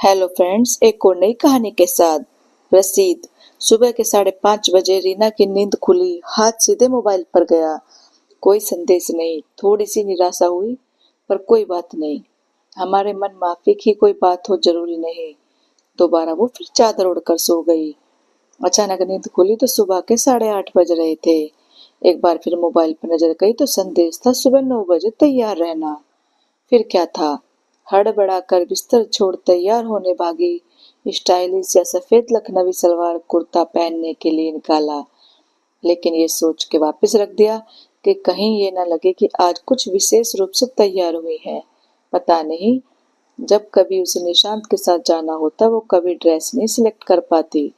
Hello friends, एक और नई कहानी के साथ रसीद। सुबह के 5:30 बजे रीना की नींद खुली, हाथ सीधे मोबाइल पर गया। कोई संदेश नहीं। थोड़ी सी निराशा हुई, पर कोई बात नहीं। हमारे मन माफी की कोई बात हो जरूरी नहीं। दोबारा वो फिर चादर ओढ़कर सो गई। अचानक नींद खुली तो सुबह के 8:30 बज रहे थे। एक बार फिर मोबाइल पर नजर गई तो संदेश था, सुबह 9 बजे तैयार रहना। फिर क्या था? हड़बड़ाकर बिस्तर छोड़ तैयार होने भागी। स्टाइलिश या सफेद लखनवी सलवार कुर्ता पहनने के लिए निकाला, लेकिन ये सोच के वापस रख दिया कि कहीं ये न लगे कि आज कुछ विशेष रूप से तैयार हुई है। पता नहीं, जब कभी उसे निशांत के साथ जाना होता वो कभी ड्रेस नहीं सिलेक्ट कर पाती,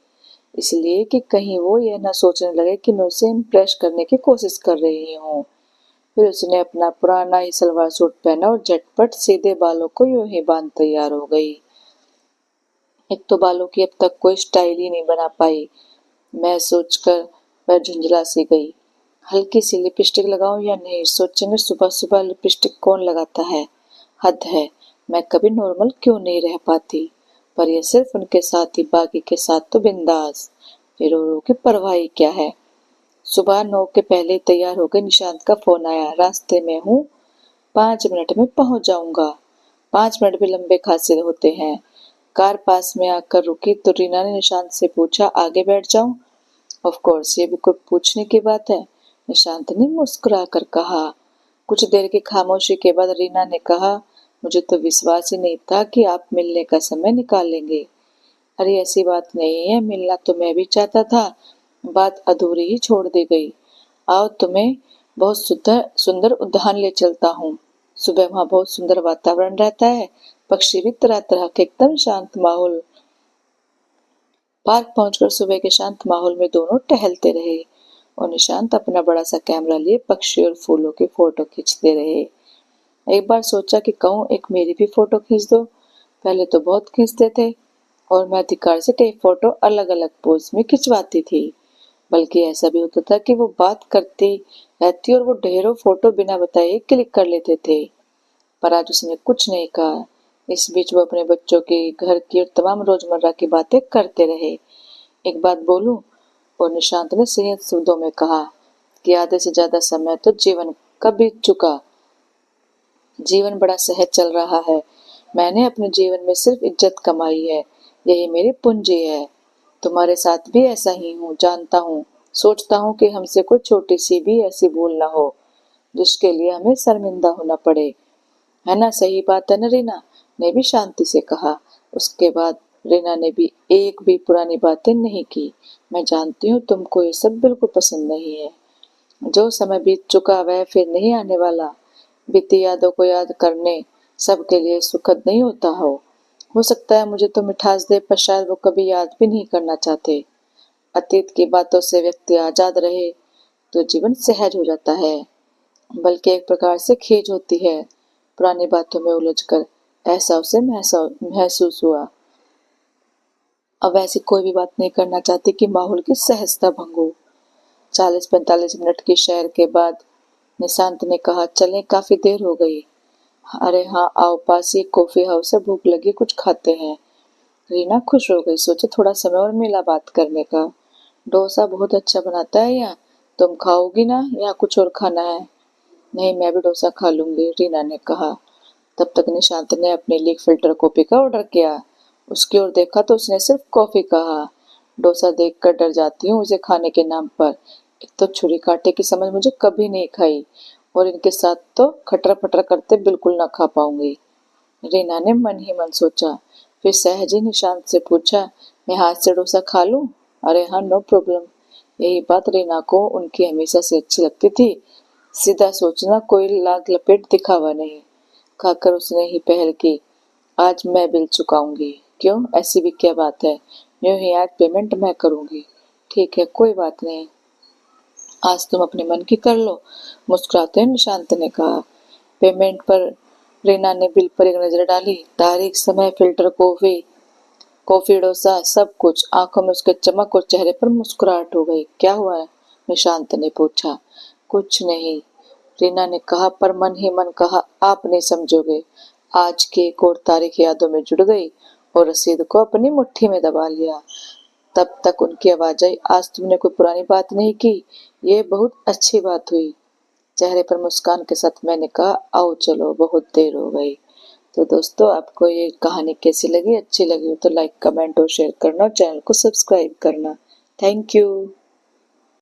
इसलिए कि कहीं वो ये न सोचने लगे कि मैं उसे इम्प्रेस करने की कोशिश कर रही हूँ। फिर उसने अपना पुराना ही सलवार सूट पहना और झटपट सीधे बालों को यूं ही बांध तैयार हो गई। एक तो बालों की अब तक कोई स्टाइल ही नहीं बना पाई। मैं सोचकर वह झुंझला सी गई। हल्की सी लिपस्टिक लगाऊं या नहीं, सोचेंगे सुबह सुबह लिपस्टिक कौन लगाता है। हद है, मैं कभी नॉर्मल क्यों नहीं रह पाती। पर यह सिर्फ उनके साथ ही, बाकी के साथ तो बिंदास। फिर औरों की परवाह ही क्या है। सुबह 9 के पहले तैयार होकर निशांत का फोन आया। रास्ते में हूँ, 5 मिनट में पहुंच जाऊंगा। 5 मिनट भी लंबे खासे होते हैं। कार पास में आकर रुकी तो रीना ने निशांत से पूछा, आगे बैठ जाऊं? ऑफ कोर्स, ये भी कोई पूछने की बात है, निशांत ने मुस्कुरा कर कहा। कुछ देर की खामोशी के बाद रीना ने कहा, मुझे तो विश्वास ही नहीं था कि आप मिलने का समय निकालेंगे। अरे ऐसी बात नहीं है, मिलना तो मैं भी चाहता था, बात अधूरी ही छोड़ दी गई। आओ, तुम्हें बहुत सुंदर सुंदर उद्यान ले चलता हूँ। सुबह वहाँ बहुत सुंदर वातावरण रहता है, पक्षी भी तरह तरह के, एकदम शांत माहौल। पार्क पहुंचकर सुबह के शांत माहौल में दोनों टहलते रहे और निशांत अपना बड़ा सा कैमरा लिए पक्षी और फूलों की फोटो खींचते रहे। एक बार सोचा कि कहूँ एक मेरी भी फोटो खींच दो। पहले तो बहुत खींचते थे और मैं अधिकार से कई फोटो अलग अलग पोज में खिंचवाती थी। बल्कि ऐसा भी होता था कि वो बात करती रहती और वो ढेरों फोटो बिना बताए क्लिक कर लेते थे। पर आज उसने कुछ नहीं कहा। इस बीच वो अपने बच्चों की, घर की और तमाम रोजमर्रा की बातें करते रहे। एक बात बोलूं? और निशांत ने संयत शब्दों में कहा कि आधे से ज्यादा समय तो जीवन का बीत चुका। जीवन बड़ा सहज चल रहा है। मैंने अपने जीवन में सिर्फ इज्जत कमाई है, यही मेरी पूंजी है। तुम्हारे साथ भी ऐसा ही हूँ, जानता हूँ। सोचता हूँ कि हमसे कोई छोटी सी भी ऐसी भूल ना हो जिसके लिए हमें शर्मिंदा होना पड़े। है ना? सही बात है ना? रीना ने भी शांति से कहा। उसके बाद रीना ने भी एक भी पुरानी बातें नहीं की। मैं जानती हूँ तुमको ये सब बिल्कुल पसंद नहीं है। जो समय बीत चुका वह फिर नहीं आने वाला। बीती यादों को याद करने सबके लिए सुखद नहीं होता हो सकता है मुझे तो मिठास दे, पर शायद वो कभी याद भी नहीं करना चाहते। अतीत की बातों से व्यक्ति आजाद रहे तो जीवन सहज हो जाता है। बल्कि एक प्रकार से खींच होती है। पुरानी बातों में उलझकर ऐसा उसे महसूस हुआ। अब ऐसी कोई भी बात नहीं करना चाहती कि माहौल की सहजता भंग हो। 40-45 मिनट की सैर के बाद निशांत ने कहा, चलें, काफी देर हो गई। अरे हाँ आओ, पास ही कॉफी हाउस है, भूख लगी, कुछ खाते हैं। रीना खुश हो गई, सोचे थोड़ा समय और मिला बात करने का। डोसा बहुत अच्छा बनाता है यहाँ, तुम खाओगी ना या कुछ और खाना है? नहीं, मैं भी डोसा खा लूंगी, रीना ने कहा। तब तक निशांत ने अपने लिए फिल्टर कॉफी का ऑर्डर किया। उसकी ओर देखा तो उसने सिर्फ कॉफी कहा। डोसा देखकर डर जाती हूँ उसे खाने के नाम पर। एक तो छुरी कांटे की समझ मुझे कभी नहीं खाई, और इनके साथ तो खटर पटर करते बिल्कुल ना खा पाऊंगी, रीना ने मन ही मन सोचा। फिर सहज ही निशांत से पूछा, मैं हाथ से डोसा खा लूं? अरे हाँ, नो प्रॉब्लम। यही बात रीना को उनकी हमेशा से अच्छी लगती थी। सीधा सोचना, कोई लाग लपेट दिखावा नहीं। खाकर उसने ही पहल की, आज मैं बिल चुकाऊंगी। क्यों, ऐसी भी क्या बात है? यूं ही आज पेमेंट मैं करूंगी। ठीक है, कोई बात नहीं, आज तुम अपने मन की कर लो, मुस्कुराते हुए निशांत ने कहा। पेमेंट पर रीना ने बिल पर एक नजर डाली। तारीख, समय, फिल्टर कॉफी, कॉफी, डोसा, सब कुछ। आंखों में उसके चमक और चेहरे पर मुस्कुराहट हो गई। क्या हुआ है? निशांत ने पूछा। कुछ नहीं, रीना ने कहा, पर मन ही मन कहा, आप नहीं समझोगे। आज की एक और तारीख यादों में जुड़ गई और रसीद को अपनी मुट्ठी में दबा लिया। तब तक उनकी आवाज आई, आज तुमने कोई पुरानी बात नहीं की, ये बहुत अच्छी बात हुई। चेहरे पर मुस्कान के साथ मैंने कहा, आओ चलो, बहुत देर हो गई। तो दोस्तों, आपको ये कहानी कैसी लगी? अच्छी लगी हो तो लाइक, कमेंट और शेयर करना और चैनल को सब्सक्राइब करना। Thank you.